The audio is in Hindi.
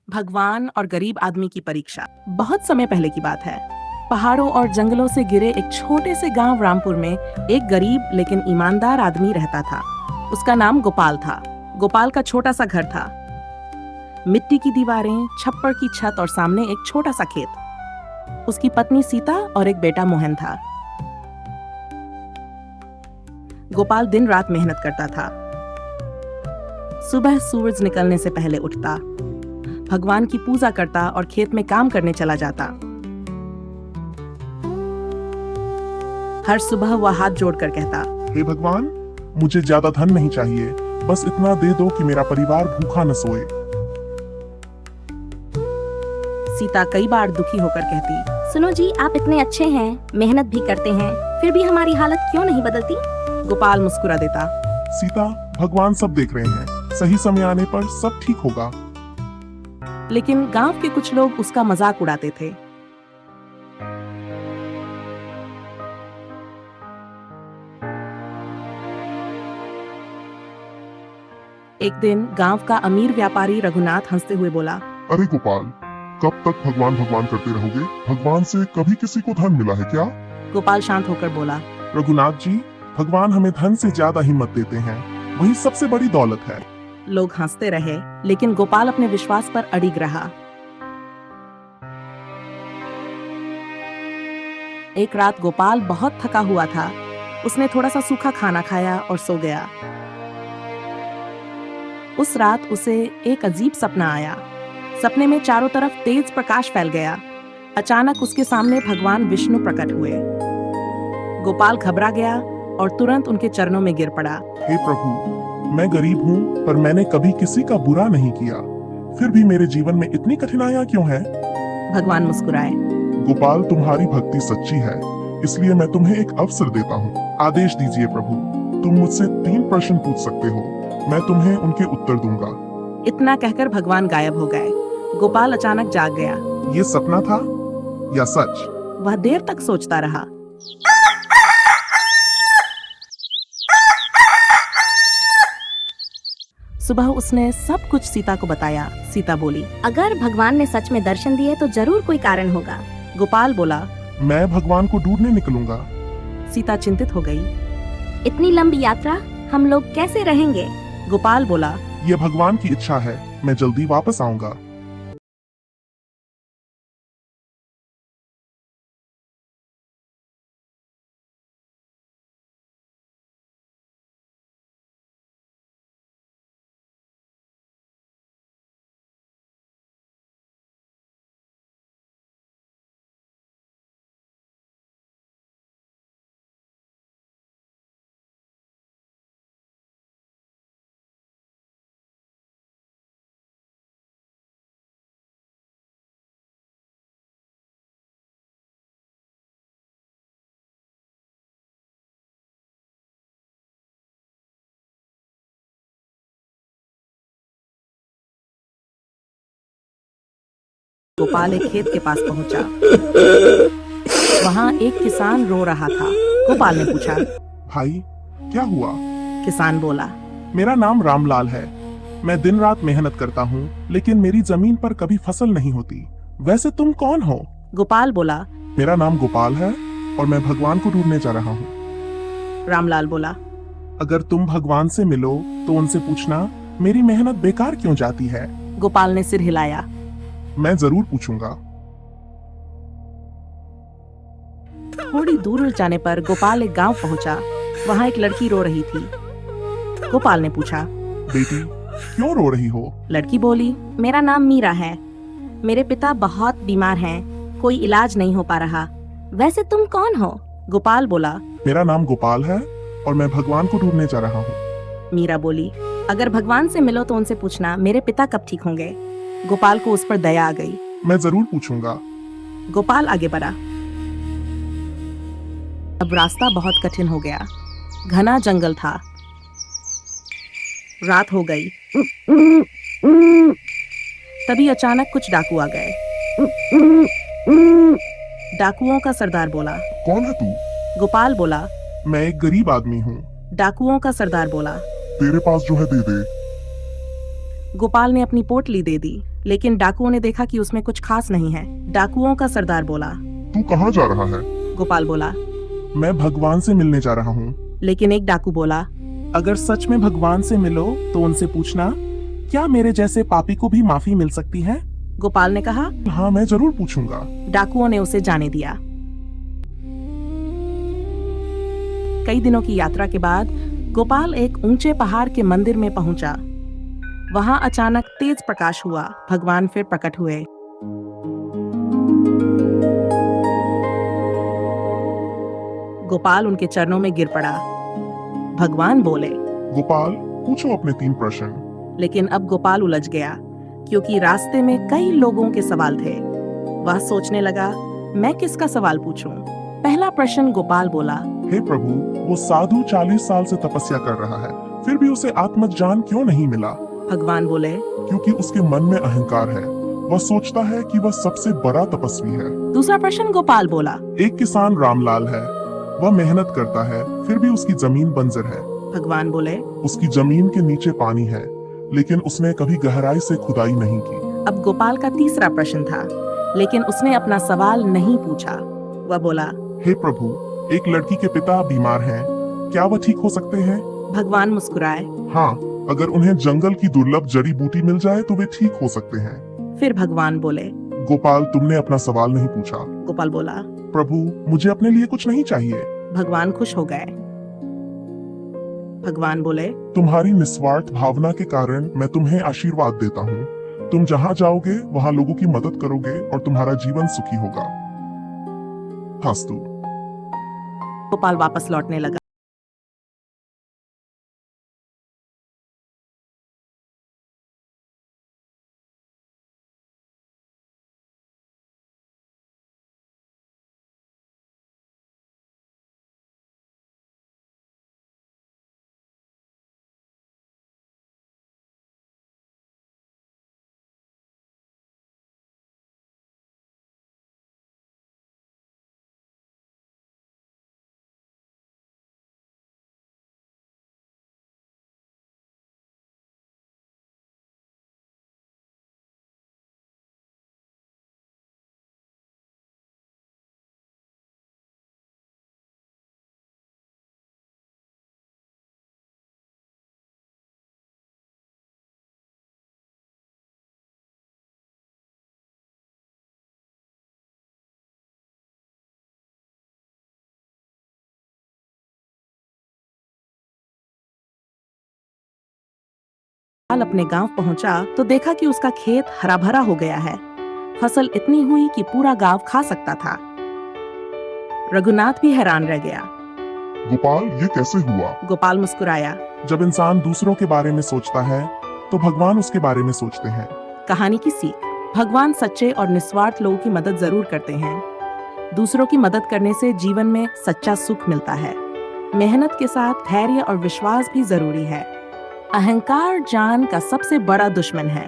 भगवान और गरीब आदमी की परीक्षा। बहुत समय पहले की बात है। पहाड़ों और जंगलों से घिरे एक छोटे से गांव रामपुर में एक गरीब लेकिन ईमानदार आदमी रहता था। उसका नाम गोपाल था। गोपाल का छोटा सा घर था, मिट्टी की दीवारें, छप्पर की छत और सामने एक छोटा सा खेत। उसकी पत्नी सीता और एक बेटा मोहन था। गोपाल दिन रात मेहनत करता था। सुबह सूरज निकलने से पहले उठता, भगवान की पूजा करता और खेत में काम करने चला जाता। हर सुबह वह हाथ जोड़कर कहता, हे भगवान, मुझे ज्यादा धन नहीं चाहिए, बस इतना दे दो कि मेरा परिवार भूखा न सोए। सीता कई बार दुखी होकर कहती, सुनो जी, आप इतने अच्छे हैं, मेहनत भी करते हैं, फिर भी हमारी हालत क्यों नहीं बदलती? गोपाल मुस्कुरा देता, सीता, भगवान सब देख रहे हैं, सही समय आने पर सब ठीक होगा। लेकिन गांव के कुछ लोग उसका मजाक उड़ाते थे। एक दिन गांव का अमीर व्यापारी रघुनाथ हंसते हुए बोला, अरे गोपाल, कब तक भगवान भगवान करते रहोगे? भगवान से कभी किसी को धन मिला है क्या? गोपाल शांत होकर बोला, रघुनाथ जी, भगवान हमें धन से ज्यादा हिम्मत देते हैं, वही सबसे बड़ी दौलत है। लोग हंसते रहे, लेकिन गोपाल अपने विश्वास पर अडिग रहा। एक रात गोपाल बहुत थका हुआ था। उसने थोड़ा सा सूखा खाना खाया और सो गया। उस रात उसे एक अजीब सपना आया। सपने में चारों तरफ तेज प्रकाश फैल गया। अचानक उसके सामने भगवान विष्णु प्रकट हुए। गोपाल घबरा गया और तुरंत उनके चरणों में गिर पड़ा। हे प्रभु, मैं गरीब हूँ, पर मैंने कभी किसी का बुरा नहीं किया, फिर भी मेरे जीवन में इतनी कठिनाइयाँ क्यों हैं? भगवान मुस्कुराए। गोपाल, तुम्हारी भक्ति सच्ची है, इसलिए मैं तुम्हें एक अवसर देता हूँ। आदेश दीजिए प्रभु, तुम मुझसे 3 प्रश्न पूछ सकते हो, मैं तुम्हें उनके उत्तर दूंगा। इतना कहकर भगवान गायब हो गए। गोपाल अचानक जाग गया। ये सपना था या सच? वह देर तक सोचता रहा। सुबह उसने सब कुछ सीता को बताया। सीता बोली, अगर भगवान ने सच में दर्शन दिए तो जरूर कोई कारण होगा। गोपाल बोला, मैं भगवान को ढूंढने निकलूंगा। सीता चिंतित हो गई। इतनी लंबी यात्रा हम लोग कैसे रहेंगे? गोपाल बोला, ये भगवान की इच्छा है, मैं जल्दी वापस आऊंगा। गोपाल एक खेत के पास पहुंचा। वहां एक किसान रो रहा था। गोपाल ने पूछा, भाई, क्या हुआ? किसान बोला, मेरा नाम रामलाल है, मैं दिन रात मेहनत करता हूँ, लेकिन मेरी जमीन पर कभी फसल नहीं होती। वैसे तुम कौन हो? गोपाल बोला, मेरा नाम गोपाल है और मैं भगवान को ढूंढने जा रहा हूँ। रामलाल बोला, अगर तुम भगवान से मिलो तो उनसे पूछना, मेरी मेहनत बेकार क्यों जाती है? गोपाल ने सिर हिलाया। मैं जरूर पूछूंगा। थोड़ी दूर जाने पर गोपाल एक गांव पहुंचा। वहां एक लड़की रो रही थी। गोपाल ने पूछा, बेटी, क्यों रो रही हो? लड़की बोली, मेरा नाम मीरा है, मेरे पिता बहुत बीमार हैं, कोई इलाज नहीं हो पा रहा। वैसे तुम कौन हो? गोपाल बोला, मेरा नाम गोपाल है और मैं भगवान को ढूंढने जा रहा हूँ। मीरा बोली, अगर भगवान से मिलो तो उनसे पूछना, मेरे पिता कब ठीक होंगे। गोपाल को उस पर दया आ गई। मैं जरूर पूछूंगा। गोपाल आगे बढ़ा। अब रास्ता बहुत कठिन हो गया। घना जंगल था। रात हो गई। तभी अचानक कुछ डाकू आ गए। डाकुओं का सरदार बोला, कौन है तू? गोपाल बोला, मैं एक गरीब आदमी हूँ। डाकुओं का सरदार बोला, तेरे पास जो है दे दे। गोपाल ने अपनी पोटली दे दी। लेकिन डाकुओं ने देखा कि उसमें कुछ खास नहीं है। डाकुओं का सरदार बोला। तू कहाँ जा रहा है? गोपाल बोला। मैं भगवान से मिलने जा रहा हूँ। लेकिन एक डाकू बोला। अगर सच में भगवान से मिलो तो उनसे पूछना, क्या मेरे जैसे पापी को भी माफी मिल सकती है? गोपाल ने कहा। हाँ, मैं जरूर पूछूंगा। डाकुओं ने उसे जाने दिया। कई दिनों की यात्रा के बाद गोपाल एक ऊंचे पहाड़ के मंदिर में पहुंचा। वहां अचानक तेज प्रकाश हुआ। भगवान फिर प्रकट हुए। गोपाल उनके चरणों में गिर पड़ा। भगवान बोले। गोपाल, पूछो अपने 3 प्रश्न। लेकिन अब गोपाल उलझ गया, क्योंकि रास्ते में कई लोगों के सवाल थे। वह सोचने लगा, मैं किसका सवाल पूछूं? पहला प्रश्न गोपाल बोला। हे प्रभु, वो साधु 40 साल से तपस्या कर रहा है, फिर भी उसे आत्मज्ञान क्यों नहीं मिला? भगवान बोले। क्योंकि उसके मन में अहंकार है। वह सोचता है कि वह सबसे बड़ा तपस्वी है। दूसरा प्रश्न गोपाल बोला। एक किसान रामलाल है। वह मेहनत करता है, फिर भी उसकी जमीन बंजर है। भगवान बोले। उसकी जमीन के नीचे पानी है, लेकिन उसने कभी गहराई से खुदाई नहीं की। अब गोपाल का तीसरा प्रश्न था, लेकिन उसने अपना सवाल नहीं पूछा। वह बोला। हे प्रभु, एक लड़की के पिता बीमार हैं, क्या वह ठीक हो सकते हैं? भगवान मुस्कुराए। हाँ, अगर उन्हें जंगल की दुर्लभ जड़ी बूटी मिल जाए तो वे ठीक हो सकते हैं। फिर भगवान बोले। गोपाल, तुमने अपना सवाल नहीं पूछा। गोपाल बोला। प्रभु, मुझे अपने लिए कुछ नहीं चाहिए। भगवान खुश हो गए। भगवान बोले। तुम्हारी निस्वार्थ भावना के कारण मैं तुम्हें आशीर्वाद देता हूँ। तुम जहाँ जाओगे वहाँ लोगों की मदद करोगे और तुम्हारा जीवन सुखी होगा। हास्तु। गोपाल वापस लौटने लगा। गोपाल अपने गांव पहुंचा तो देखा कि उसका खेत हरा भरा हो गया है। फसल इतनी हुई कि पूरा गांव खा सकता था। रघुनाथ भी हैरान रह गया। गोपाल, ये कैसे हुआ? गोपाल मुस्कुराया। जब इंसान दूसरों के बारे में सोचता है तो भगवान उसके बारे में सोचते हैं। कहानी की सीख। भगवान सच्चे और निस्वार्थ लोगों की मदद जरूर करते हैं। दूसरों की मदद करने से जीवन में सच्चा सुख मिलता है। मेहनत के साथ धैर्य और विश्वास भी जरूरी है। अहंकार जान का सबसे बड़ा दुश्मन है।